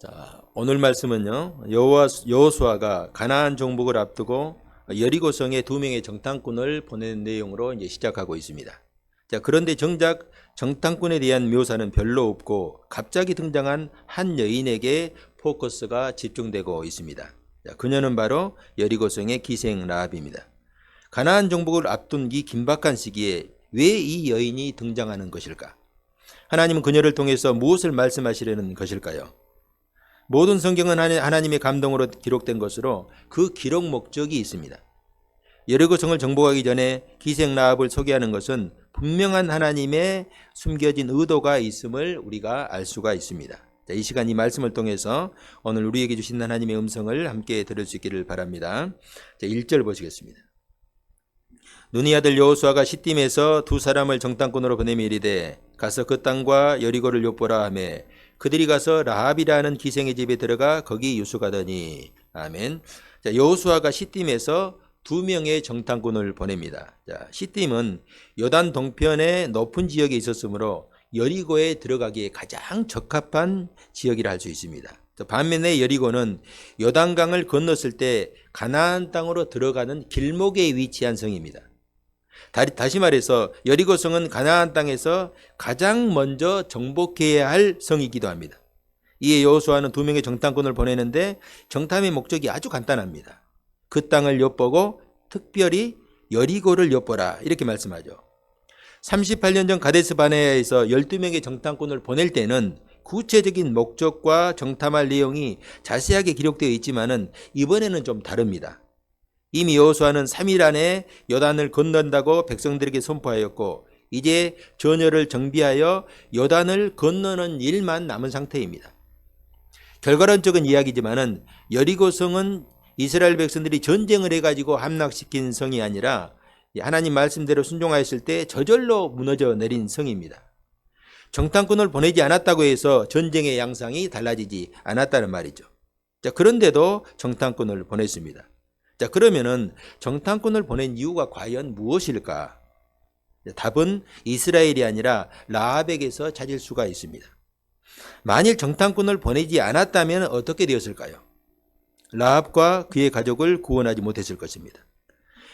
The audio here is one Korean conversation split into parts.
자, 오늘 말씀은요. 여호수아가 가나안 정복을 앞두고 여리고성에 2명의 정탐꾼을 보내는 내용으로 이제 시작하고 있습니다. 자, 그런데 정작 정탐꾼에 대한 묘사는 별로 없고 갑자기 등장한 한 여인에게 포커스가 집중되고 있습니다. 자, 그녀는 바로 여리고성의 기생 라합입니다. 가나안 정복을 앞둔 이 긴박한 시기에 왜 이 여인이 등장하는 것일까? 하나님은 그녀를 통해서 무엇을 말씀하시려는 것일까요? 모든 성경은 하나님의 감동으로 기록된 것으로 그 기록 목적이 있습니다. 여리고성을 정복하기 전에 기생 라합을 소개하는 것은 분명한 하나님의 숨겨진 의도가 있음을 우리가 알 수가 있습니다. 자, 이 시간 이 말씀을 통해서 오늘 우리에게 주신 하나님의 음성을 함께 들을 수 있기를 바랍니다. 자, 1절 보시겠습니다. 눈의 아들 여호수아가 시딤에서 2사람을 정탐꾼으로 보내며 이르되 가서 그 땅과 여리고를 엿보라 하며 그들이 가서 라합이라는 기생의 집에 들어가 거기 유숙하더니. 아멘. 자, 여호수아가 시딤에서 2명의 정탐꾼을 보냅니다. 자, 시딤은 요단 동편의 높은 지역에 있었으므로 여리고에 들어가기에 가장 적합한 지역이라 할 수 있습니다. 반면에 여리고는 요단강을 건넜을 때 가나안 땅으로 들어가는 길목에 위치한 성입니다. 다시 말해서 여리고성은 가나안 땅에서 가장 먼저 정복해야 할 성이기도 합니다. 이에 여호수아는 2명의 정탐꾼을 보내는데 정탐의 목적이 아주 간단합니다. 그 땅을 엿보고 특별히 여리고를 엿보라 이렇게 말씀하죠. 38년 전 가데스 바네아에서 12명의 정탐꾼을 보낼 때는 구체적인 목적과 정탐할 내용이 자세하게 기록되어 있지만은 이번에는 좀 다릅니다. 이미 여호수아는 3일 안에 요단을 건넌다고 백성들에게 선포하였고 이제 전열을 정비하여 요단을 건너는 일만 남은 상태입니다. 결과론적인 이야기지만은 여리고성은 이스라엘 백성들이 전쟁을 해가지고 함락시킨 성이 아니라 하나님 말씀대로 순종하였을 때 저절로 무너져 내린 성입니다. 정탐꾼을 보내지 않았다고 해서 전쟁의 양상이 달라지지 않았다는 말이죠. 자, 그런데도 정탐꾼을 보냈습니다. 자, 그러면은 정탐꾼을 보낸 이유가 과연 무엇일까? 답은 이스라엘이 아니라 라합에게서 찾을 수가 있습니다. 만일 정탐꾼을 보내지 않았다면 어떻게 되었을까요? 라합과 그의 가족을 구원하지 못했을 것입니다.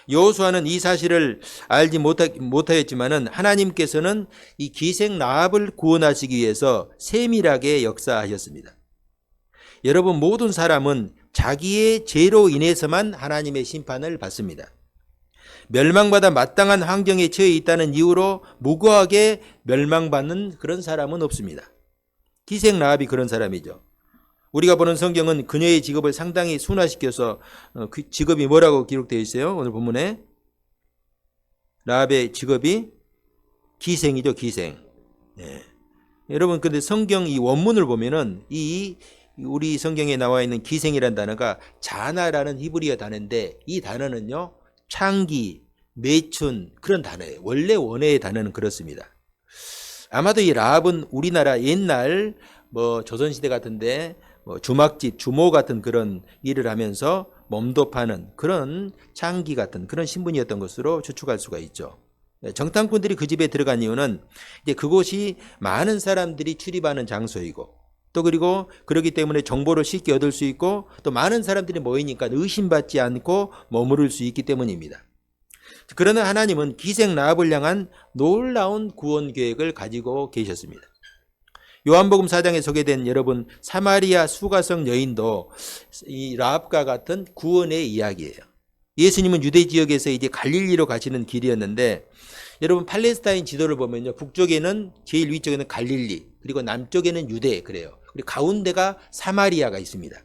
여호수아는 이 사실을 알지 못하였지만은 하나님께서는 이 기생 라합을 구원하시기 위해서 세밀하게 역사하셨습니다. 여러분, 모든 사람은 자기의 죄로 인해서만 하나님의 심판을 받습니다. 멸망받아 마땅한 환경에 처해 있다는 이유로 무고하게 멸망받는 그런 사람은 없습니다. 기생 라합이 그런 사람이죠. 우리가 보는 성경은 그녀의 직업을 상당히 순화시켜서 그 직업이 뭐라고 기록되어 있어요? 오늘 본문에 라합의 직업이 기생이죠. 기생. 네. 여러분, 근데 성경 이 원문을 보면은 우리 성경에 나와 있는 기생이라는 단어가 자나라는 히브리어 단어인데 이 단어는요 창기, 매춘 그런 단어예요. 원래 원어의 단어는 그렇습니다. 아마도 이 라합은 우리나라 옛날 조선시대 같은데 주막집, 주모 같은 그런 일을 하면서 몸도 파는 그런 창기 같은 그런 신분이었던 것으로 추측할 수가 있죠. 정탐꾼들이 그 집에 들어간 이유는 이제 그곳이 많은 사람들이 출입하는 장소이고 또 그리고 그렇기 때문에 정보를 쉽게 얻을 수 있고 또 많은 사람들이 모이니까 의심받지 않고 머무를 수 있기 때문입니다. 그러나 하나님은 기생 라합을 향한 놀라운 구원 계획을 가지고 계셨습니다. 요한복음 4장에 소개된 여러분 사마리아 수가성 여인도 이 라합과 같은 구원의 이야기예요. 예수님은 유대 지역에서 이제 갈릴리로 가시는 길이었는데 여러분 팔레스타인 지도를 보면요 북쪽에는 제일 위쪽에는 갈릴리 그리고 남쪽에는 유대 그래요. 그리고 가운데가 사마리아가 있습니다.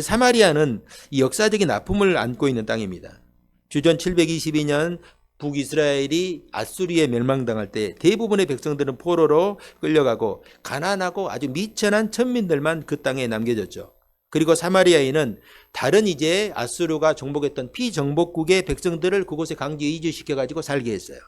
사마리아는 이 역사적인 아픔을 안고 있는 땅입니다. 주전 722년 북이스라엘이 아수리에 멸망당할 때 대부분의 백성들은 포로로 끌려가고 가난하고 아주 미천한 천민들만 그 땅에 남겨졌죠. 그리고 사마리아인은 다른 이제 아수르가 정복했던 피정복국의 백성들을 그곳에 강제 이주시켜가지고 살게 했어요.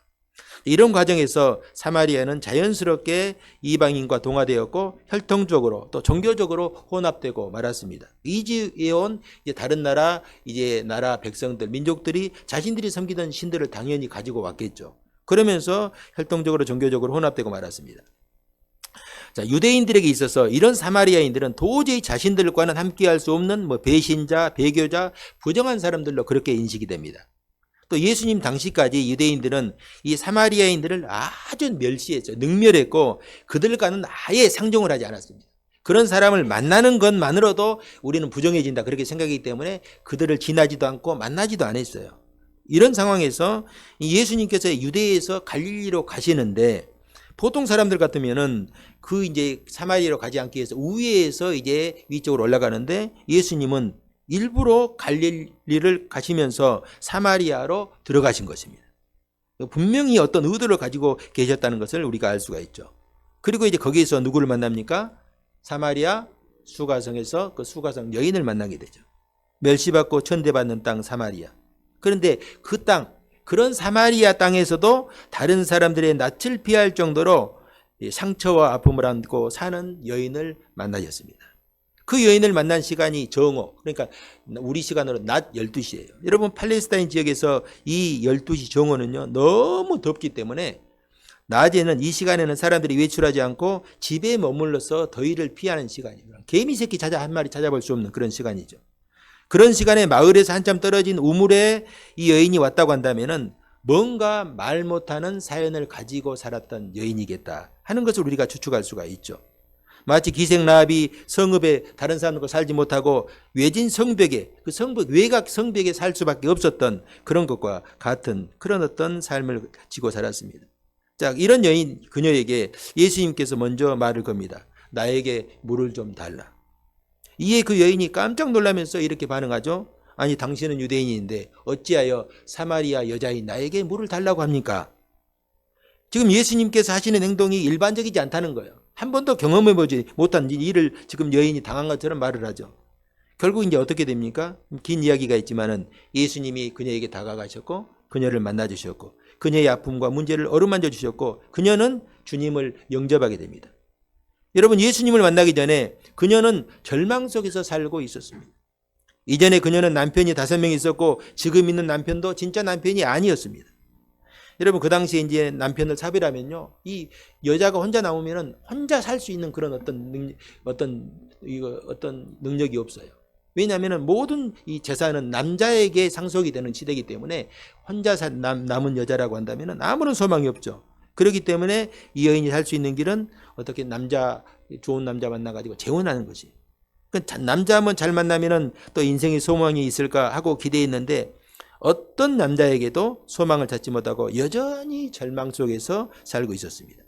이런 과정에서 사마리아는 자연스럽게 이방인과 동화되었고 혈통적으로 또 종교적으로 혼합되고 말았습니다. 이주해온 다른 나라 백성들 민족들이 자신들이 섬기던 신들을 당연히 가지고 왔겠죠. 그러면서 혈통적으로 종교적으로 혼합되고 말았습니다. 자, 유대인들에게 있어서 이런 사마리아인들은 도저히 자신들과는 함께할 수 없는 뭐 배신자, 배교자, 부정한 사람들로 그렇게 인식이 됩니다. 또 예수님 당시까지 유대인들은 이 사마리아인들을 아주 멸시했죠. 능멸했고 그들과는 아예 상종을 하지 않았습니다. 그런 사람을 만나는 것만으로도 우리는 부정해진다 그렇게 생각하기 때문에 그들을 지나지도 않고 만나지도 않았어요. 이런 상황에서 예수님께서 유대에서 갈릴리로 가시는데 보통 사람들 같으면은 그 이제 사마리아로 가지 않기 위해서 우회해서 이제 위쪽으로 올라가는데 예수님은 일부러 갈릴리를 가시면서 사마리아로 들어가신 것입니다. 분명히 어떤 의도를 가지고 계셨다는 것을 우리가 알 수가 있죠. 그리고 이제 거기에서 누구를 만납니까? 사마리아 수가성에서 그 수가성 여인을 만나게 되죠. 멸시받고 천대받는 땅 사마리아. 그런데 그 땅, 그런 사마리아 땅에서도 다른 사람들의 낯을 피할 정도로 상처와 아픔을 안고 사는 여인을 만나셨습니다. 그 여인을 만난 시간이 정오, 그러니까 우리 시간으로 낮 12시예요. 여러분 팔레스타인 지역에서 이 12시 정오는요 너무 덥기 때문에 낮에는 이 시간에는 사람들이 외출하지 않고 집에 머물러서 더위를 피하는 시간이에요. 개미 새끼 한 마리 찾아볼 수 없는 그런 시간이죠. 그런 시간에 마을에서 한참 떨어진 우물에 이 여인이 왔다고 한다면은 뭔가 말 못하는 사연을 가지고 살았던 여인이겠다 하는 것을 우리가 추측할 수가 있죠. 마치 기생 라합이 성읍에 다른 사람들과 살지 못하고 외진 성벽에 그 성벽 외곽 성벽에 살 수밖에 없었던 그런 것과 같은 그런 어떤 삶을 지고 살았습니다. 자, 이런 여인 그녀에게 예수님께서 먼저 말을 겁니다. 나에게 물을 좀 달라. 이에 그 여인이 깜짝 놀라면서 이렇게 반응하죠. 아니 당신은 유대인인데 어찌하여 사마리아 여자인 나에게 물을 달라고 합니까? 지금 예수님께서 하시는 행동이 일반적이지 않다는 거예요. 한 번도 경험해보지 못한 일을 지금 여인이 당한 것처럼 말을 하죠. 결국 이제 어떻게 됩니까? 긴 이야기가 있지만은 예수님이 그녀에게 다가가셨고 그녀를 만나주셨고 그녀의 아픔과 문제를 어루만져 주셨고 그녀는 주님을 영접하게 됩니다. 여러분 예수님을 만나기 전에 그녀는 절망 속에서 살고 있었습니다. 이전에 그녀는 남편이 5명 있었고 지금 있는 남편도 진짜 남편이 아니었습니다. 여러분 그 당시에 이제 남편을 사별하면요, 이 여자가 혼자 나오면은 혼자 살 수 있는 그런 어떤 능력이 없어요. 왜냐하면은 모든 이 재산은 남자에게 상속이 되는 시대이기 때문에 혼자 남은 여자라고 한다면은 아무런 소망이 없죠. 그렇기 때문에 이 여인이 살 수 있는 길은 어떻게 좋은 남자 만나가지고 재혼하는 것이. 남자 한번 잘 만나면은 또 인생의 소망이 있을까 하고 기대했는데 어떤 남자에게도 소망을 찾지 못하고 여전히 절망 속에서 살고 있었습니다.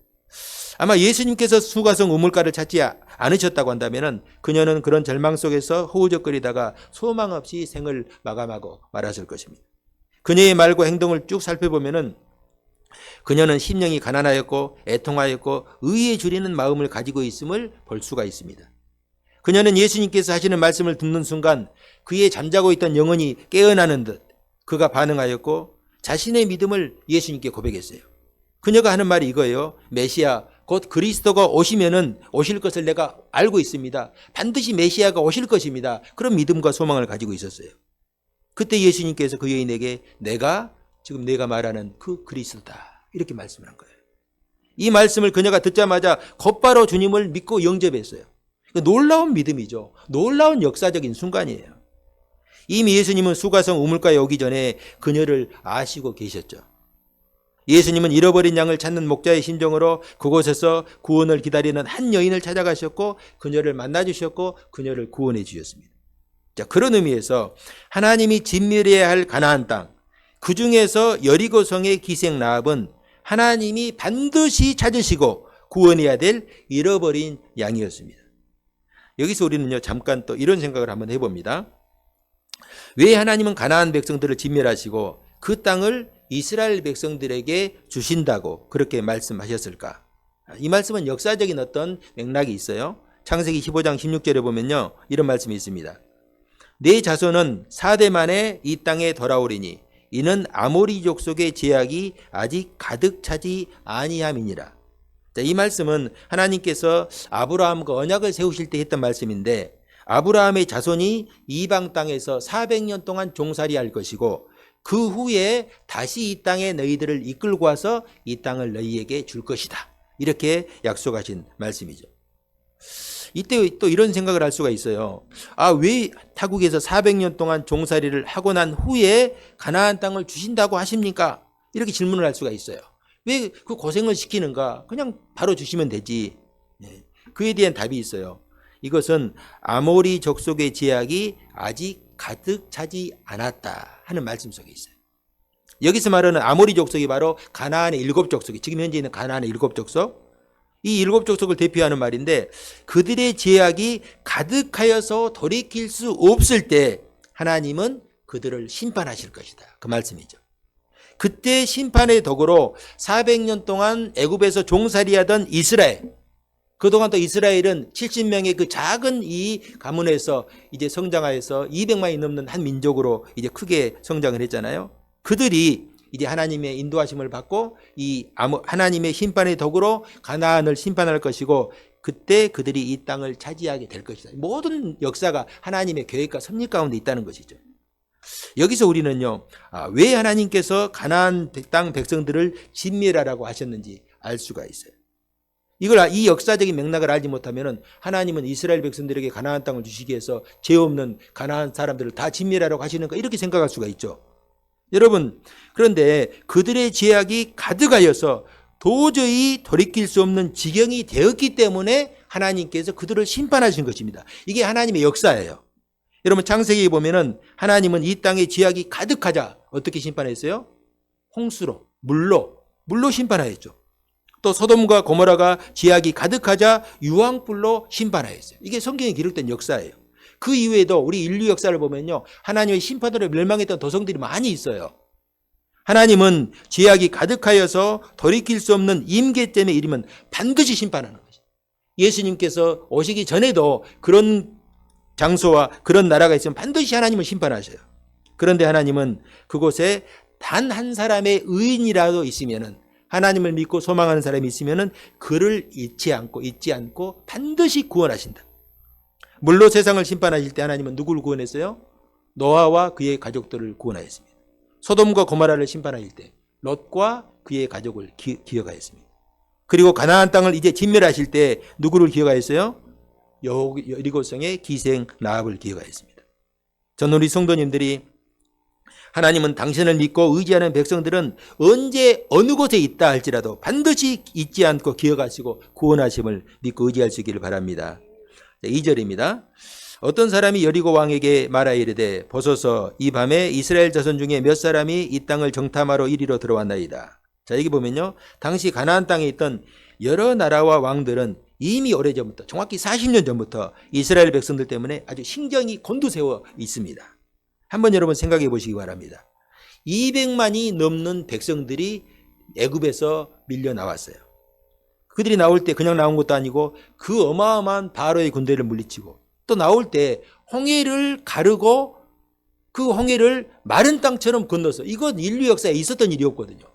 아마 예수님께서 수가성 우물가를 찾지 않으셨다고 한다면은 그녀는 그런 절망 속에서 허우적거리다가 소망 없이 생을 마감하고 말았을 것입니다. 그녀의 말과 행동을 쭉 살펴보면은 그녀는 심령이 가난하였고 애통하였고 의에 줄이는 마음을 가지고 있음을 볼 수가 있습니다. 그녀는 예수님께서 하시는 말씀을 듣는 순간 그의 잠자고 있던 영혼이 깨어나는 듯 그가 반응하였고 자신의 믿음을 예수님께 고백했어요. 그녀가 하는 말이 이거예요. 메시아 곧 그리스도가 오실 것을 내가 알고 있습니다. 반드시 메시아가 오실 것입니다. 그런 믿음과 소망을 가지고 있었어요. 그때 예수님께서 그 여인에게 지금 내가 말하는 그 그리스도다 이렇게 말씀을 한 거예요. 이 말씀을 그녀가 듣자마자 곧바로 주님을 믿고 영접했어요. 놀라운 믿음이죠. 놀라운 역사적인 순간이에요. 이미 예수님은 수가성 우물가에 오기 전에 그녀를 아시고 계셨죠. 예수님은 잃어버린 양을 찾는 목자의 심정으로 그곳에서 구원을 기다리는 한 여인을 찾아가셨고 그녀를 만나주셨고 그녀를 구원해 주셨습니다. 자, 그런 의미에서 하나님이 진멸해야 할 가나안 땅, 그 중에서 여리고성의 기생 라합은 하나님이 반드시 찾으시고 구원해야 될 잃어버린 양이었습니다. 여기서 우리는요 잠깐 또 이런 생각을 한번 해봅니다. 왜 하나님은 가나안 백성들을 진멸하시고 그 땅을 이스라엘 백성들에게 주신다고 그렇게 말씀하셨을까? 이 말씀은 역사적인 어떤 맥락이 있어요. 창세기 15장 16절에 보면요 이런 말씀이 있습니다. 내 자손은 4대 만에 이 땅에 돌아오리니 이는 아모리 족속의 제약이 아직 가득 차지 아니함이니라. 자, 이 말씀은 하나님께서 아브라함과 언약을 세우실 때 했던 말씀인데 아브라함의 자손이 이방 땅에서 400년 동안 종살이할 것이고 그 후에 다시 이 땅에 너희들을 이끌고 와서 이 땅을 너희에게 줄 것이다. 이렇게 약속하신 말씀이죠. 이때 또 이런 생각을 할 수가 있어요. 왜 타국에서 400년 동안 종살이를 하고 난 후에 가나안 땅을 주신다고 하십니까? 이렇게 질문을 할 수가 있어요. 왜 그 고생을 시키는가? 그냥 바로 주시면 되지. 그에 대한 답이 있어요. 이것은 아모리 족속의 제약이 아직 가득 차지 않았다 하는 말씀 속에 있어요. 여기서 말하는 아모리 족속이 바로 가나안의 7족속이, 지금 현재 있는 가나안의 7족속, 이 7족속을 대표하는 말인데, 그들의 제약이 가득하여서 돌이킬 수 없을 때 하나님은 그들을 심판하실 것이다, 그 말씀이죠. 그때 심판의 덕으로 400년 동안 애굽에서 종살이하던 이스라엘, 그동안 또 이스라엘은 70명의 그 작은 이 가문에서 이제 성장하여서 200만이 넘는 한 민족으로 이제 크게 성장을 했잖아요. 그들이 이제 하나님의 인도하심을 받고 이 하나님의 심판의 덕으로 가나안을 심판할 것이고, 그때 그들이 이 땅을 차지하게 될 것이다. 모든 역사가 하나님의 계획과 섭리 가운데 있다는 것이죠. 여기서 우리는요, 왜 하나님께서 가나안 땅 백성들을 진멸하라고 하셨는지 알 수가 있어요. 이 역사적인 맥락을 알지 못하면 하나님은 이스라엘 백성들에게 가나안 땅을 주시기 위해서 죄 없는 가나안 사람들을 다 진멸하라고 하시는가, 이렇게 생각할 수가 있죠. 여러분, 그런데 그들의 죄악이 가득하여서 도저히 돌이킬 수 없는 지경이 되었기 때문에 하나님께서 그들을 심판하신 것입니다. 이게 하나님의 역사예요. 여러분, 창세기에 보면은 하나님은 이 땅에 죄악이 가득하자 어떻게 심판했어요? 홍수로, 물로 심판하였죠. 또 소돔과 고모라가 죄악이 가득하자 유황불로 심판하였어요. 이게 성경에 기록된 역사예요. 그 이후에도 우리 인류 역사를 보면요, 하나님의 심판으로 멸망했던 도성들이 많이 있어요. 하나님은 죄악이 가득하여서 돌이킬 수 없는 임계점에 이르면 반드시 심판하는 것이죠. 예수님께서 오시기 전에도 그런 장소와 그런 나라가 있으면 반드시 하나님은 심판하셔요. 그런데 하나님은 그곳에 단 한 사람의 의인이라도 있으면은, 하나님을 믿고 소망하는 사람이 있으면은 그를 잊지 않고 반드시 구원하신다. 물로 세상을 심판하실 때 하나님은 누구를 구원했어요? 노아와 그의 가족들을 구원하였습니다. 소돔과 고모라를 심판하실 때 롯과 그의 가족을 기억하였습니다. 그리고 가나안 땅을 이제 진멸하실 때 누구를 기억하였어요? 여리고성의 기생 라합을 기억하였습니다. 저는 우리 성도님들이 하나님은 당신을 믿고 의지하는 백성들은 언제 어느 곳에 있다 할지라도 반드시 잊지 않고 기억하시고 구원하심을 믿고 의지할 수 있기를 바랍니다. 2절입니다. 어떤 사람이 여리고 왕에게 말하이르되 보소서 이 밤에 이스라엘 자손 중에 몇 사람이 이 땅을 정탐하러 이리로 들어왔나이다. 자, 여기 보면요, 당시 가나안 땅에 있던 여러 나라와 왕들은 이미 오래전부터, 정확히 40년 전부터 이스라엘 백성들 때문에 아주 신경이 곤두세워 있습니다. 한번 여러분 생각해 보시기 바랍니다. 200만이 넘는 백성들이 애굽에서 밀려 나왔어요. 그들이 나올 때 그냥 나온 것도 아니고 그 어마어마한 바로의 군대를 물리치고, 또 나올 때 홍해를 가르고 그 홍해를 마른 땅처럼 건너서, 이건 인류 역사에 있었던 일이 없거든요.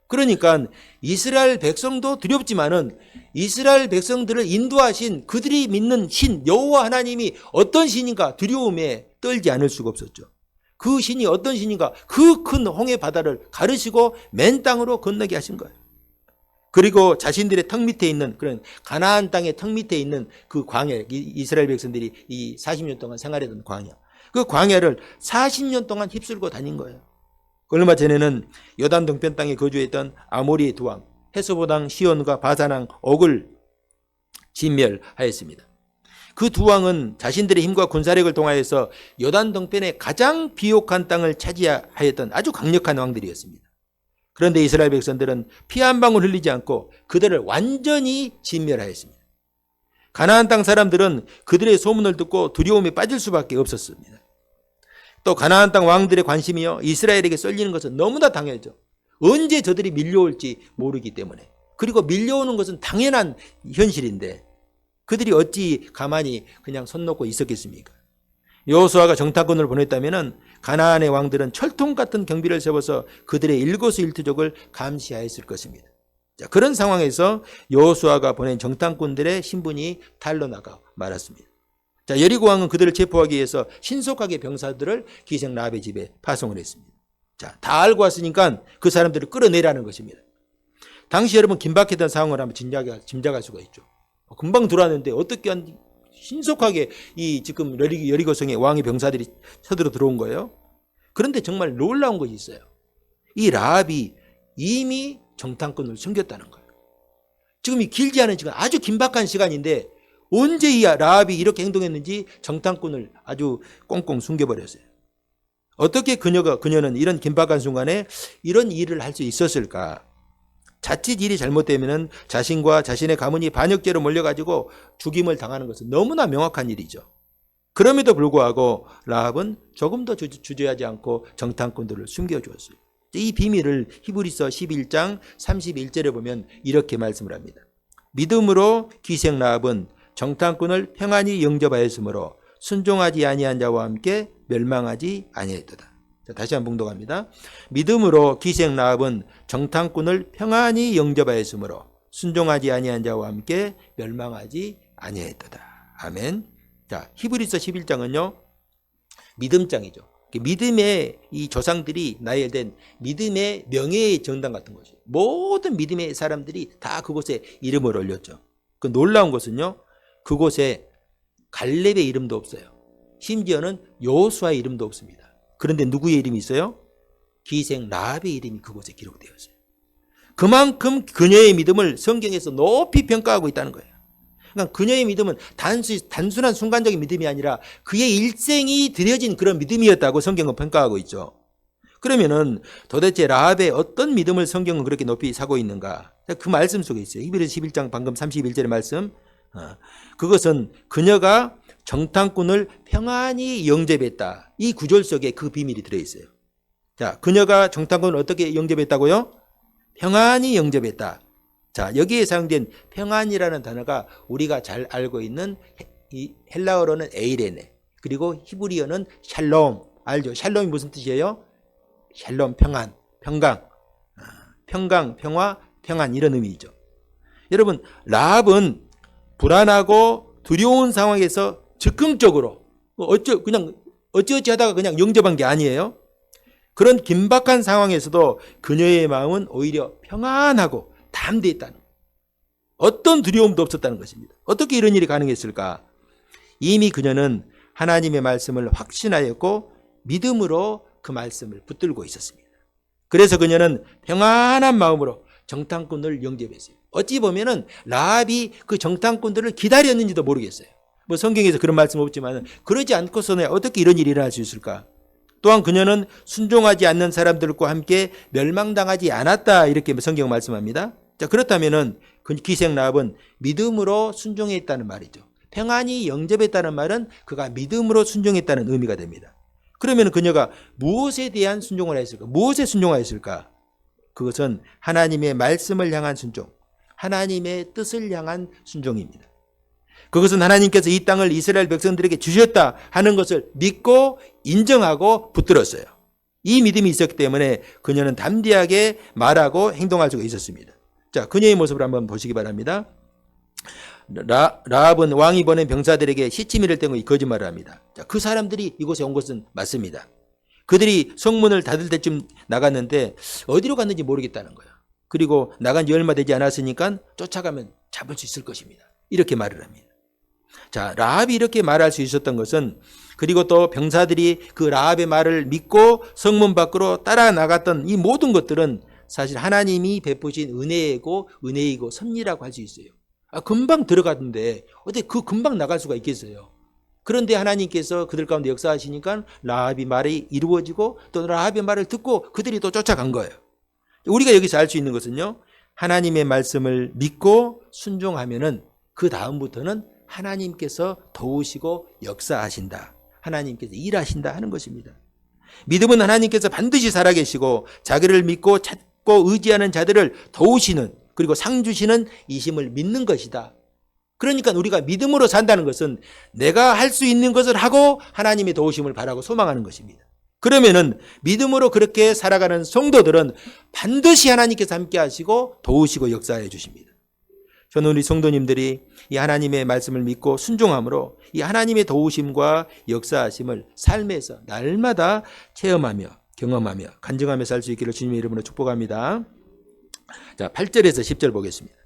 그러니까 이스라엘 백성도 두렵지만은 이스라엘 백성들을 인도하신 그들이 믿는 신 여호와 하나님이 어떤 신인가 두려움에 떨지 않을 수가 없었죠. 그 신이 어떤 신인가, 그 큰 홍해 바다를 가르시고 맨 땅으로 건너게 하신 거예요. 그리고 자신들의 턱 밑에 있는, 그런 가나안 땅의 턱 밑에 있는 그 광야, 이스라엘 백성들이 이 40년 동안 생활했던 광야, 그 광야를 40년 동안 휩쓸고 다닌 거예요. 얼마 전에는 요단 동편 땅에 거주했던 아모리의 두 왕, 헤스보당 시온과 바산왕 옥을 진멸하였습니다. 그 두 왕은 자신들의 힘과 군사력을 통하여서 요단 동편의 가장 비옥한 땅을 차지하였던 아주 강력한 왕들이었습니다. 그런데 이스라엘 백성들은 피 한 방울 흘리지 않고 그들을 완전히 진멸하였습니다. 가나안 땅 사람들은 그들의 소문을 듣고 두려움에 빠질 수밖에 없었습니다. 또 가나안 땅 왕들의 관심이요, 이스라엘에게 쏠리는 것은 너무나 당연하죠. 언제 저들이 밀려올지 모르기 때문에. 그리고 밀려오는 것은 당연한 현실인데 그들이 어찌 가만히 그냥 손 놓고 있었겠습니까? 여호수아가 정탐꾼을 보냈다면 가나안의 왕들은 철통 같은 경비를 세워서 그들의 일거수일투족을 감시하였을 것입니다. 자, 그런 상황에서 여호수아가 보낸 정탐꾼들의 신분이 탄로나가 말았습니다. 자, 여리고 왕은 그들을 체포하기 위해서 신속하게 병사들을 기생 라합의 집에 파송을 했습니다. 자, 다 알고 왔으니까 그 사람들을 끌어내라는 것입니다. 당시 여러분 긴박했던 상황을 한번 짐작할 수가 있죠. 금방 들어왔는데 어떻게 신속하게 이 지금 여리고성의 왕의 병사들이 서들어 들어온 거예요. 그런데 정말 놀라운 것이 있어요. 이 라합이 이미 정탐꾼을 숨겼다는 거예요. 지금 이 길지 않은 시간, 아주 긴박한 시간인데 언제 이 라합이 이렇게 행동했는지 정탐꾼을 아주 꽁꽁 숨겨버렸어요. 어떻게 그녀는 이런 긴박한 순간에 이런 일을 할 수 있었을까? 자칫 일이 잘못되면 자신과 자신의 가문이 반역죄로 몰려가지고 죽임을 당하는 것은 너무나 명확한 일이죠. 그럼에도 불구하고 라합은 조금도 주저하지 않고 정탐꾼들을 숨겨주었어요. 이 비밀을 히브리서 11장 31절에 보면 이렇게 말씀을 합니다. 믿음으로 기생 라합은 정탐꾼을 평안히 영접하였으므로 순종하지 아니한 자와 함께 멸망하지 아니했도다. 자, 다시 한번 봉독합니다. 믿음으로 기생 라합은 정탐꾼을 평안히 영접하였으므로 순종하지 아니한 자와 함께 멸망하지 아니했도다. 아멘. 자, 히브리서 11장은요. 믿음장이죠. 믿음의 이 조상들이 나열된 믿음의 명예의 정당 같은 것이에요. 모든 믿음의 사람들이 다 그곳에 이름을 올렸죠. 그 놀라운 것은요. 그곳에 갈렙의 이름도 없어요. 심지어는 여호수아의 이름도 없습니다. 그런데 누구의 이름이 있어요? 기생 라합의 이름이 그곳에 기록되어 있어요. 그만큼 그녀의 믿음을 성경에서 높이 평가하고 있다는 거예요. 그러니까 그녀의 믿음은 단순한 순간적인 믿음이 아니라 그의 일생이 드려진 그런 믿음이었다고 성경은 평가하고 있죠. 그러면은 도대체 라합의 어떤 믿음을 성경은 그렇게 높이 사고 있는가? 그 말씀 속에 있어요. 히브리서 11장 방금 31절의 말씀. 그것은 그녀가 정탐꾼을 평안히 영접했다. 이 구절 속에 그 비밀이 들어있어요. 자, 그녀가 정탐꾼을 어떻게 영접했다고요? 평안히 영접했다. 자, 여기에 사용된 평안이라는 단어가 우리가 잘 알고 있는 이 헬라어로는 에이레네, 그리고 히브리어는 샬롬. 알죠? 샬롬이 무슨 뜻이에요? 샬롬, 평안, 평강, 평화, 평안 이런 의미죠. 여러분, 라합은 불안하고 두려운 상황에서 즉흥적으로 어찌어찌 하다가 그냥 영접한 게 아니에요. 그런 긴박한 상황에서도 그녀의 마음은 오히려 평안하고 담대했다는 거예요. 어떤 두려움도 없었다는 것입니다. 어떻게 이런 일이 가능했을까? 이미 그녀는 하나님의 말씀을 확신하였고 믿음으로 그 말씀을 붙들고 있었습니다. 그래서 그녀는 평안한 마음으로 정탐꾼을 영접했어요. 어찌 보면은 라합이 그 정탐꾼들을 기다렸는지도 모르겠어요. 뭐 성경에서 그런 말씀 없지만 그러지 않고서는 어떻게 이런 일이 일어날 수 있을까? 또한 그녀는 순종하지 않는 사람들과 함께 멸망당하지 않았다 이렇게 성경 말씀합니다. 자, 그렇다면은 그 기생 라합은 믿음으로 순종했다는 말이죠. 평안히 영접했다는 말은 그가 믿음으로 순종했다는 의미가 됩니다. 그러면 그녀가 무엇에 대한 순종을 했을까? 무엇에 순종하였을까? 그것은 하나님의 말씀을 향한 순종, 하나님의 뜻을 향한 순종입니다. 그것은 하나님께서 이 땅을 이스라엘 백성들에게 주셨다 하는 것을 믿고 인정하고 붙들었어요. 이 믿음이 있었기 때문에 그녀는 담대하게 말하고 행동할 수가 있었습니다. 자, 그녀의 모습을 한번 보시기 바랍니다. 라합은 왕이 보낸 병사들에게 시치미를 떼고 거짓말을 합니다. 자, 그 사람들이 이곳에 온 것은 맞습니다. 그들이 성문을 닫을 때쯤 나갔는데 어디로 갔는지 모르겠다는 거예요. 그리고 나간 지 얼마 되지 않았으니까 쫓아가면 잡을 수 있을 것입니다. 이렇게 말을 합니다. 자, 라합이 이렇게 말할 수 있었던 것은, 그리고 또 병사들이 그 라합의 말을 믿고 성문 밖으로 따라 나갔던 이 모든 것들은 사실 하나님이 베푸신 은혜이고 섭리라고 할 수 있어요. 금방 들어갔는데 어떻게 그 금방 나갈 수가 있겠어요? 그런데 하나님께서 그들 가운데 역사하시니까 라합의 말이 이루어지고 또 라합의 말을 듣고 그들이 또 쫓아간 거예요. 우리가 여기서 알 수 있는 것은요, 하나님의 말씀을 믿고 순종하면은 그 다음부터는 하나님께서 도우시고 역사하신다, 하나님께서 일하신다 하는 것입니다. 믿음은 하나님께서 반드시 살아계시고 자기를 믿고 찾고 의지하는 자들을 도우시는, 그리고 상 주시는 이심을 믿는 것이다. 그러니까 우리가 믿음으로 산다는 것은 내가 할 수 있는 것을 하고 하나님의 도우심을 바라고 소망하는 것입니다. 그러면은 믿음으로 그렇게 살아가는 성도들은 반드시 하나님께서 함께 하시고 도우시고 역사해 주십니다. 저는 우리 성도님들이 이 하나님의 말씀을 믿고 순종함으로 이 하나님의 도우심과 역사하심을 삶에서 날마다 체험하며 경험하며 간증하며 살 수 있기를 주님의 이름으로 축복합니다. 자, 8절에서 10절 보겠습니다.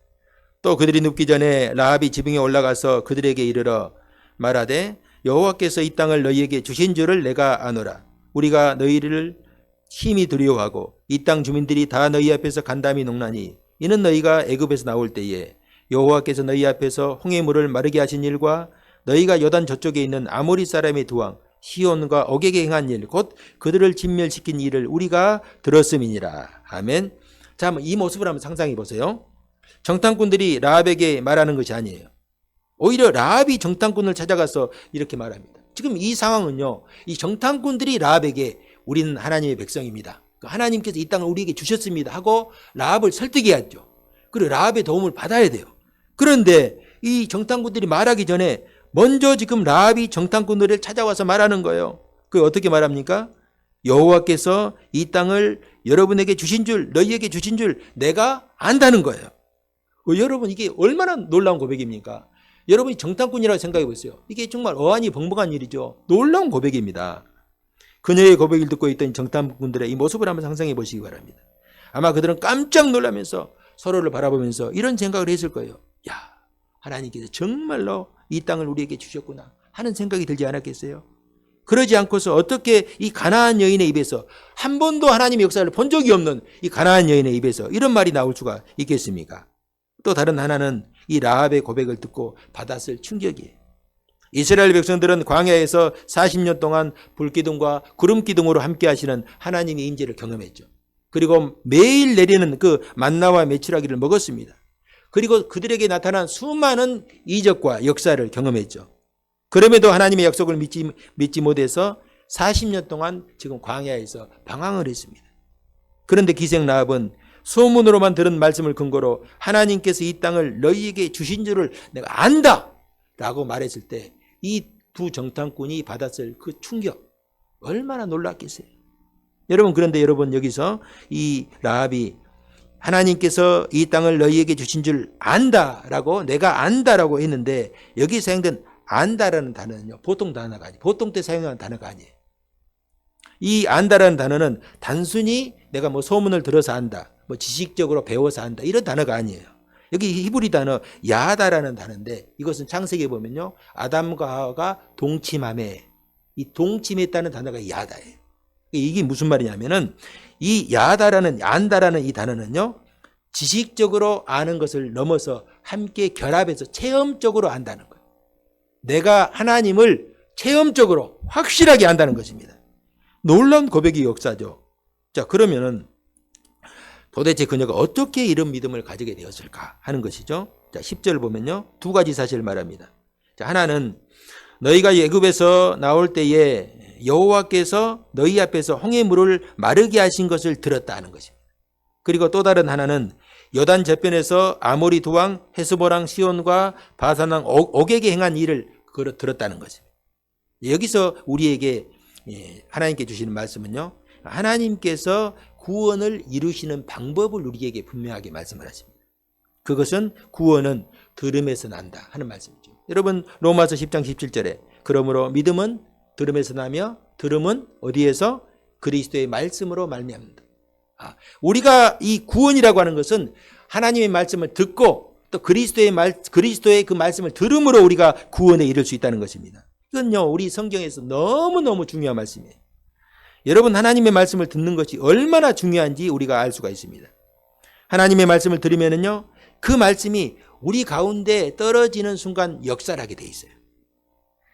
또 그들이 눕기 전에 라합이 지붕에 올라가서 그들에게 이르러 말하되 여호와께서 이 땅을 너희에게 주신 줄을 내가 아노라. 우리가 너희를 힘이 두려워하고 이 땅 주민들이 다 너희 앞에서 간담이 녹나니 이는 너희가 애굽에서 나올 때에 여호와께서 너희 앞에서 홍해 물을 마르게 하신 일과 너희가 요단 저쪽에 있는 아모리 사람의 두 왕 시온과 옥에게 행한 일 곧 그들을 진멸시킨 일을 우리가 들었음이니라. 아멘. 자, 이 모습을 한번 상상해 보세요. 정탐꾼들이 라합에게 말하는 것이 아니에요. 오히려 라합이 정탐꾼을 찾아가서 이렇게 말합니다. 지금 이 상황은요, 이 정탐꾼들이 라합에게 우리는 하나님의 백성입니다, 하나님께서 이 땅을 우리에게 주셨습니다 하고 라합을 설득해야죠. 그리고 라합의 도움을 받아야 돼요. 그런데 이 정탐꾼들이 말하기 전에 먼저 지금 라합이 정탐꾼들을 찾아와서 말하는 거예요. 그 어떻게 말합니까? 여호와께서 이 땅을 여러분에게 주신 줄, 너희에게 주신 줄 내가 안다는 거예요. 여러분, 이게 얼마나 놀라운 고백입니까? 여러분이 정탐꾼이라고 생각해 보세요. 이게 정말 어안이 벙벙한 일이죠. 놀라운 고백입니다. 그녀의 고백을 듣고 있던 정탐꾼들의 이 모습을 한번 상상해 보시기 바랍니다. 아마 그들은 깜짝 놀라면서 서로를 바라보면서 이런 생각을 했을 거예요. 야, 하나님께서 정말로 이 땅을 우리에게 주셨구나 하는 생각이 들지 않았겠어요? 그러지 않고서 어떻게 이 가나안 여인의 입에서 한 번도 하나님의 역사를 본 적이 없는 이 가나안 여인의 입에서 이런 말이 나올 수가 있겠습니까? 또 다른 하나는 이 라합의 고백을 듣고 받았을 충격이에요. 이스라엘 백성들은 광야에서 40년 동안 불기둥과 구름기둥으로 함께 하시는 하나님의 임재를 경험했죠. 그리고 매일 내리는 그 만나와 메추라기를 먹었습니다. 그리고 그들에게 나타난 수많은 이적과 역사를 경험했죠. 그럼에도 하나님의 약속을 믿지 못해서 40년 동안 지금 광야에서 방황을 했습니다. 그런데 기생 라합은 소문으로만 들은 말씀을 근거로 하나님께서 이 땅을 너희에게 주신 줄을 내가 안다 라고 말했을 때 이 두 정탐꾼이 받았을 그 충격 얼마나 놀랐겠어요. 여러분, 그런데 여러분, 여기서 이 라합이 하나님께서 이 땅을 너희에게 주신 줄 안다라고, 내가 안다라고 했는데 여기 사용된 안다라는 단어는요, 보통 단어가 아니에요. 보통 때 사용하는 단어가 아니에요. 이 안다라는 단어는 단순히 내가 뭐 소문을 들어서 안다, 뭐 지식적으로 배워서 안다 이런 단어가 아니에요. 여기 히브리 단어 야다라는 단어인데 이것은 창세기에 보면요, 아담과 하와가 동침함에, 이 동침했다는 단어가 야다예요. 이게 무슨 말이냐면은 이 야다라는, 안다라는 이 단어는요, 지식적으로 아는 것을 넘어서 함께 결합해서 체험적으로 안다는 거예요. 내가 하나님을 체험적으로 확실하게 안다는 것입니다. 놀라운 고백의 역사죠. 자, 그러면은 도대체 그녀가 어떻게 이런 믿음을 가지게 되었을까 하는 것이죠. 자, 10절 보면요, 두 가지 사실을 말합니다. 자, 하나는 너희가 애굽에서 나올 때에 여호와께서 너희 앞에서 홍해 물을 마르게 하신 것을 들었다 하는 것입니다. 그리고 또 다른 하나는 요단 저편에서 아모리 두 왕 헤스보랑 시온과 바산 왕 옥에게 행한 일을 들었다는 것입니다. 여기서 우리에게 하나님께 주시는 말씀은요, 하나님께서 구원을 이루시는 방법을 우리에게 분명하게 말씀을 하십니다. 그것은 구원은 들음에서 난다 하는 말씀이죠. 여러분, 로마서 10장 17절에 그러므로 믿음은 들음에서 나며 들음은 어디에서? 그리스도의 말씀으로 말미암는다. 우리가 이 구원이라고 하는 것은 하나님의 말씀을 듣고 또 그리스도의 그 말씀을 들음으로 우리가 구원에 이를 수 있다는 것입니다. 이건요, 우리 성경에서 너무너무 중요한 말씀이에요. 여러분, 하나님의 말씀을 듣는 것이 얼마나 중요한지 우리가 알 수가 있습니다. 하나님의 말씀을 들으면은요, 그 말씀이 우리 가운데 떨어지는 순간 역사를 하게 돼 있어요.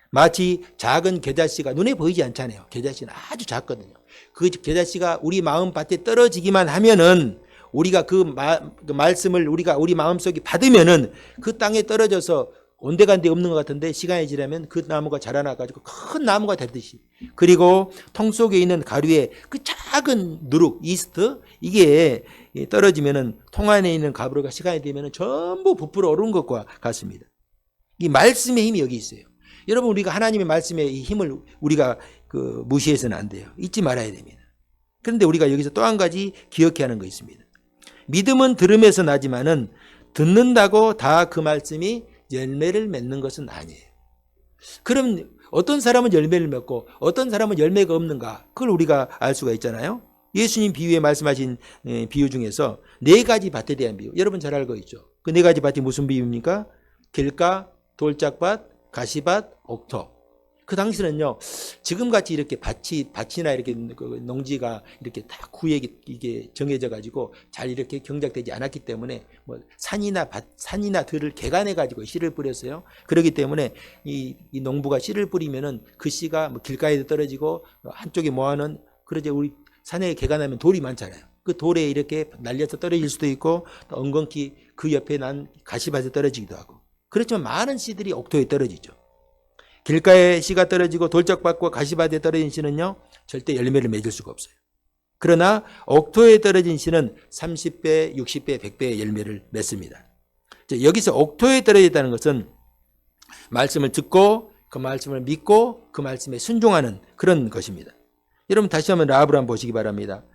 마치 작은 겨자씨가 눈에 보이지 않잖아요. 겨자씨는 아주 작거든요. 그 겨자씨가 우리 마음밭에 떨어지기만 하면은 우리가 그 말씀을 우리 마음속에 받으면은 그 땅에 떨어져서 온데간데 없는 것 같은데 시간이 지나면 그 나무가 자라나가지고 큰 나무가 되듯이, 그리고 통 속에 있는 가루에 그 작은 누룩, 이스트, 이게 떨어지면은 통 안에 있는 가루가 시간이 되면은 전부 부풀어 오르는 것과 같습니다. 이 말씀의 힘이 여기 있어요. 여러분, 우리가 하나님의 말씀의 이 힘을 우리가 무시해서는 안 돼요. 잊지 말아야 됩니다. 그런데 우리가 여기서 또 한 가지 기억해야 하는 거 있습니다. 믿음은 들음에서 나지만은 듣는다고 다 그 말씀이 열매를 맺는 것은 아니에요. 그럼 어떤 사람은 열매를 맺고 어떤 사람은 열매가 없는가? 그걸 우리가 알 수가 있잖아요. 예수님 비유에 말씀하신 비유 중에서 4가지 밭에 대한 비유. 여러분 잘 알고 있죠. 그 4가지 밭이 무슨 비유입니까? 길가, 돌짝밭, 가시밭, 옥토. 그 당시는요, 지금같이 이렇게 밭이나 이렇게 농지가 이렇게 다 구획이 이게 정해져 가지고 잘 이렇게 경작되지 않았기 때문에 뭐 산이나 들을 개간해 가지고 씨를 뿌렸어요. 그렇기 때문에 이 농부가 씨를 뿌리면은 그 씨가 뭐 길가에도 떨어지고 한쪽에 모아놓은 그러죠. 우리 산에 개간하면 돌이 많잖아요. 그 돌에 이렇게 날려서 떨어질 수도 있고 또 엉겅퀴 그 옆에 난 가시밭에 떨어지기도 하고. 그렇지만 많은 씨들이 옥토에 떨어지죠. 길가에 씨가 떨어지고 돌짝밭과 가시밭에 떨어진 씨는요, 절대 열매를 맺을 수가 없어요. 그러나 옥토에 떨어진 씨는 30배, 60배, 100배의 열매를 맺습니다. 여기서 옥토에 떨어졌다는 것은 말씀을 듣고 그 말씀을 믿고 그 말씀에 순종하는 그런 것입니다. 여러분 다시 한번 라합을 한번 보시기 바랍니다.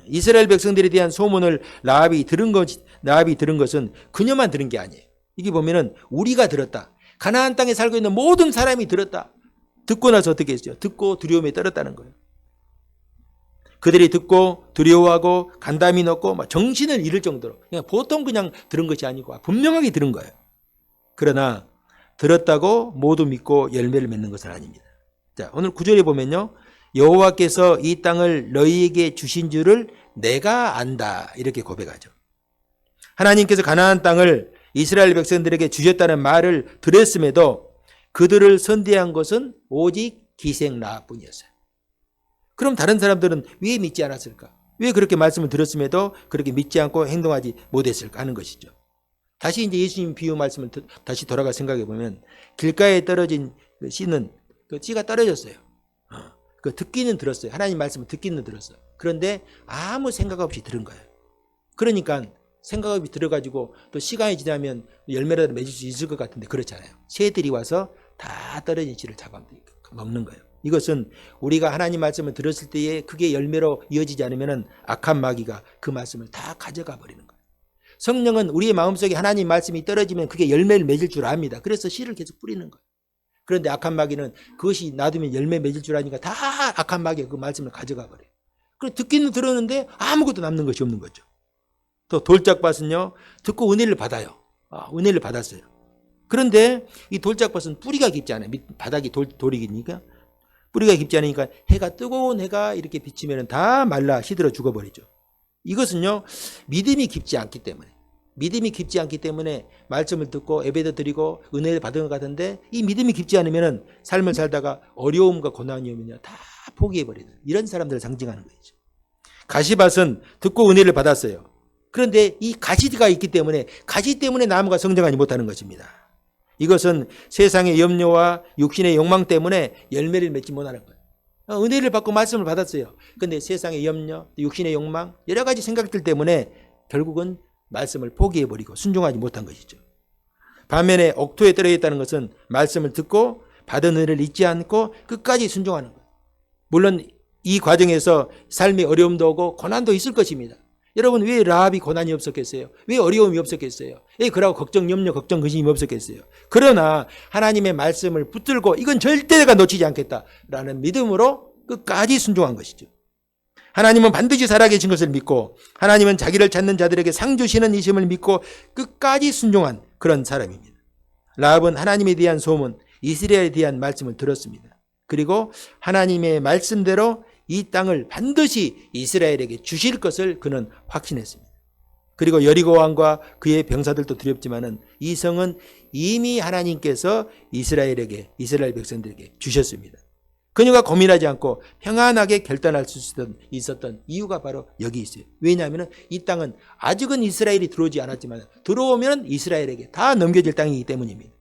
이스라엘 백성들에 대한 소문을 라합이 들은 것은 그녀만 들은 게 아니에요. 이게 보면은 우리가 들었다. 가나안 땅에 살고 있는 모든 사람이 들었다. 듣고 나서 어떻게 했어요? 듣고 두려움에 떨었다는 거예요. 그들이 듣고 두려워하고 간담이 넣고 막 정신을 잃을 정도로 보통 그냥 들은 것이 아니고 분명하게 들은 거예요. 그러나 들었다고 모두 믿고 열매를 맺는 것은 아닙니다. 자, 오늘 9절에 보면요. 여호와께서 이 땅을 너희에게 주신 줄을 내가 안다. 이렇게 고백하죠. 하나님께서 가나안 땅을 이스라엘 백성들에게 주셨다는 말을 들었음에도 그들을 선대한 것은 오직 기생 라합뿐이었어요. 그럼 다른 사람들은 왜 믿지 않았을까? 왜 그렇게 말씀을 들었음에도 그렇게 믿지 않고 행동하지 못했을까 하는 것이죠. 다시 이제 예수님 비유 말씀을 다시 돌아가 생각해 보면 길가에 떨어진 씨는 그 씨가 떨어졌어요. 그 듣기는 들었어요. 하나님 말씀을 듣기는 들었어요. 그런데 아무 생각 없이 들은 거예요. 그러니까 생각 없이 들어가지고 또 시간이 지나면 열매라도 맺을 수 있을 것 같은데 그렇잖아요. 새들이 와서 다 떨어진 씨를 잡아 먹는 거예요. 이것은 우리가 하나님 말씀을 들었을 때에 그게 열매로 이어지지 않으면 악한 마귀가 그 말씀을 다 가져가 버리는 거예요. 성령은 우리의 마음속에 하나님 말씀이 떨어지면 그게 열매를 맺을 줄 압니다. 그래서 씨를 계속 뿌리는 거예요. 그런데 악한 마귀는 그것이 놔두면 열매 맺을 줄 아니까 다 악한 마귀가 그 말씀을 가져가 버려요. 그래서 듣기는 들었는데 아무것도 남는 것이 없는 거죠. 또 돌짝밭은요, 듣고 은혜를 받아요. 은혜를 받았어요. 그런데 이 돌짝밭은 뿌리가 깊지 않아요. 바닥이 돌이니까 뿌리가 깊지 않으니까 뜨거운 해가 이렇게 비치면 다 말라 시들어 죽어버리죠. 이것은요, 믿음이 깊지 않기 때문에 말씀을 듣고 예배도 드리고 은혜를 받은 것 같은데 이 믿음이 깊지 않으면 삶을 살다가 어려움과 고난이 오면요 다 포기해버리는 이런 사람들을 상징하는 거죠. 가시밭은 듣고 은혜를 받았어요. 그런데 이 가시가 있기 때문에 가시 때문에 나무가 성장하지 못하는 것입니다. 이것은 세상의 염려와 육신의 욕망 때문에 열매를 맺지 못하는 거예요. 은혜를 받고 말씀을 받았어요. 그런데 세상의 염려, 육신의 욕망, 여러 가지 생각들 때문에 결국은 말씀을 포기해버리고 순종하지 못한 것이죠. 반면에 옥토에 떨어졌다는 것은 말씀을 듣고 받은 은혜를 잊지 않고 끝까지 순종하는 거예요. 물론 이 과정에서 삶의 어려움도 오고 고난도 있을 것입니다. 여러분 왜 라합이 고난이 없었겠어요? 왜 어려움이 없었겠어요? 왜 그러고 걱정, 염려, 걱정, 근심이 없었겠어요? 그러나 하나님의 말씀을 붙들고 이건 절대 내가 놓치지 않겠다라는 믿음으로 끝까지 순종한 것이죠. 하나님은 반드시 살아계신 것을 믿고 하나님은 자기를 찾는 자들에게 상 주시는 이심을 믿고 끝까지 순종한 그런 사람입니다. 라합은 하나님에 대한 소문, 이스라엘에 대한 말씀을 들었습니다. 그리고 하나님의 말씀대로 이 땅을 반드시 이스라엘에게 주실 것을 그는 확신했습니다. 그리고 여리고 왕과 그의 병사들도 두렵지만은 이 성은 이미 하나님께서 이스라엘 백성들에게 주셨습니다. 그녀가 고민하지 않고 평안하게 결단할 수 있었던 이유가 바로 여기 있어요. 왜냐하면 이 땅은 아직은 이스라엘이 들어오지 않았지만 들어오면 이스라엘에게 다 넘겨질 땅이기 때문입니다.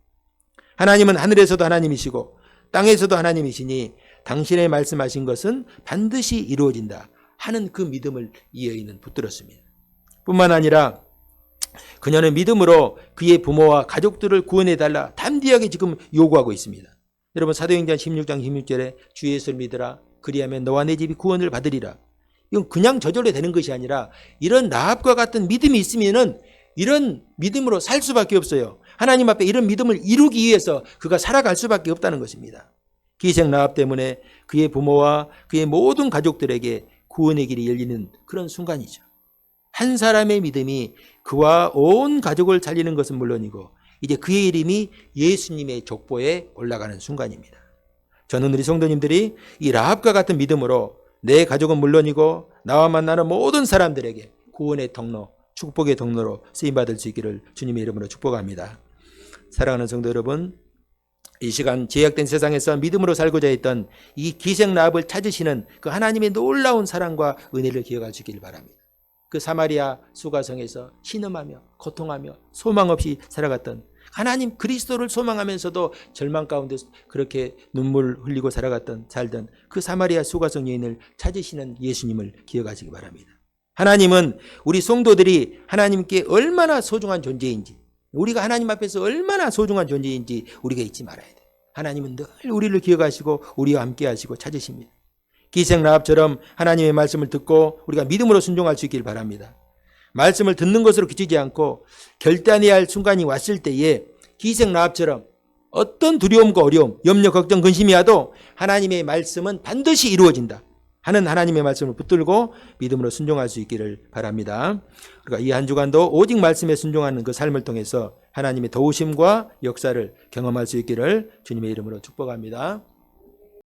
하나님은 하늘에서도 하나님이시고 땅에서도 하나님이시니 당신의 말씀하신 것은 반드시 이루어진다 하는 그 믿음을 이 여인은 붙들었습니다. 뿐만 아니라 그녀는 믿음으로 그의 부모와 가족들을 구원해달라 담대하게 지금 요구하고 있습니다. 여러분 사도행전 16장 16절에 주 예수를 믿으라 그리하면 너와 내 집이 구원을 받으리라. 이건 그냥 저절로 되는 것이 아니라 이런 라합과 같은 믿음이 있으면은 이런 믿음으로 살 수밖에 없어요. 하나님 앞에 이런 믿음을 이루기 위해서 그가 살아갈 수밖에 없다는 것입니다. 기생 라합 때문에 그의 부모와 그의 모든 가족들에게 구원의 길이 열리는 그런 순간이죠. 한 사람의 믿음이 그와 온 가족을 살리는 것은 물론이고 이제 그의 이름이 예수님의 족보에 올라가는 순간입니다. 저는 우리 성도님들이 이 라합과 같은 믿음으로 내 가족은 물론이고 나와 만나는 모든 사람들에게 구원의 통로, 축복의 통로로 쓰임받을 수 있기를 주님의 이름으로 축복합니다. 사랑하는 성도 여러분, 이 시간 제약된 세상에서 믿음으로 살고자 했던 이 기생 라합을 찾으시는 그 하나님의 놀라운 사랑과 은혜를 기억하시길 바랍니다. 그 사마리아 수가성에서 신음하며 고통하며 소망 없이 살아갔던 하나님 그리스도를 소망하면서도 절망 가운데 그렇게 눈물 흘리고 살던 그 사마리아 수가성 여인을 찾으시는 예수님을 기억하시기 바랍니다. 하나님은 우리 성도들이 하나님께 얼마나 소중한 존재인지, 우리가 하나님 앞에서 얼마나 소중한 존재인지 우리가 잊지 말아야 돼요. 하나님은 늘 우리를 기억하시고 우리와 함께 하시고 찾으십니다. 기생 라합처럼 하나님의 말씀을 듣고 우리가 믿음으로 순종할 수 있길 바랍니다. 말씀을 듣는 것으로 그치지 않고 결단해야 할 순간이 왔을 때에 기생 라합처럼 어떤 두려움과 어려움, 염려, 걱정, 근심이 와도 하나님의 말씀은 반드시 이루어진다 하는 하나님의 말씀을 붙들고 믿음으로 순종할 수 있기를 바랍니다. 그러니까 이 한 주간도 오직 말씀에 순종하는 그 삶을 통해서 하나님의 도우심과 역사를 경험할 수 있기를 주님의 이름으로 축복합니다.